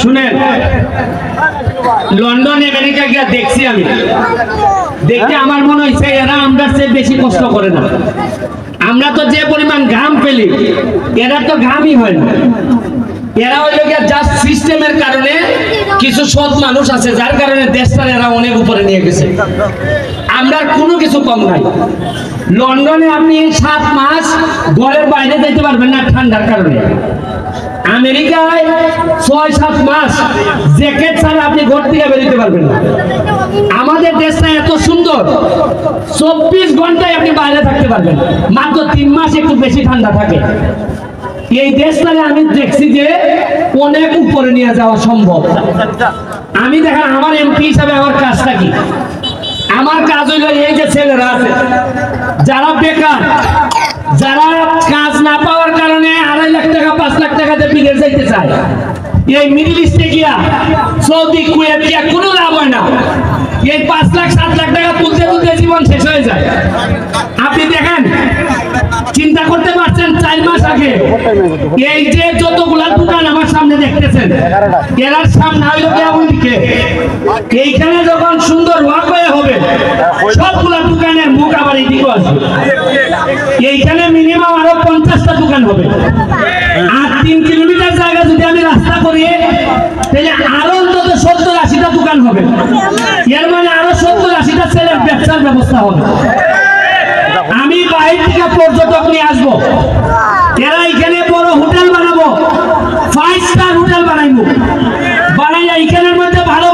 শুনেন, London America গিয়া দেখছি আমি, দেখতে আমার মনে হয়েছে এরা আমরা চেয়ে বেশি কষ্ট করে না। আমরা তো যে পরিমাণ ঘাম ফেলি, এরা তো ঘামই হয় না। এরা হইল গিয়া জাস্ট সিস্টেমের কারণে কিছু সৎ মানুষ আছে, যার কারণে দেশটা এরা অনেক উপরে নিয়ে গেছে। আমরা কোনো কিছু কম নাই। লন্ডনে আপনি 7 মাস ঘরের বাইরে যেতে পারবেন না ঠান্ডার কারণে। আমেরিকায় 6-7 মাস জ্যাকেট ছাড়া আপনি ঘর থেকে বেরোতে পারবেন না। আমাদের দেশটা এত সুন্দর, 24 ঘন্টায় আপনি বাইরে থাকতে পারবেন, মাত্র 3 মাস একটু বেশি ঠান্ডা থাকে। এই দেশটাকে আমি দেখছি যে অনেক উপরে নিয়ে যাওয়া সম্ভব। আমি দেখেন আমার এমপি হিসাবে আমার কাজটা কি, আমার কাজ হইল এই যে ছেলেরা আছে যারা বেকার, যারা কাজ না পাওয়ার কারণে 2.5 লাখ টাকা 5 লাখ টাকাতে বিদেশ যাইতে চায়, এই মিডল ইস্টে গিয়া সৌদি কুয়েত গিয়া কোনো লাভ হয় না। এই 5 লাখ 7 লাখ টাকা তুলতে তুলতে জীবন শেষ হয়ে যায়। আপনি দেখেন, চিন্তা করতে পারছেন 4 মাস আগে এই যে যতগুলা দোকান আমার সামনে দেখতেছেন, এরার সামনে হইল গিয়া ওইদিকে, এইখানে যখন সুন্দর ওয়াকওয়ে হবে সবগুলা দোকানের মুখ আবার এইদিকে আসবে। এইখানে মিনিমাম আরো 50টা দোকান হবে। আর 3 কিলোমিটার জায়গা যদি আমি রাস্তা করি, তাহলে আরো অন্তত 70-80টা দোকান হবে। এর মানে আরো 70-80টা ছেলের ব্যবসার ব্যবস্থা হবে। আমি বাইরে থেকে পর্যটক নিয়ে আসবো, এরা এখানে বড় হোটেল বানাবো, 5 স্টার হোটেল বানাইবো, বানাইয়া এখানের মধ্যে ভালো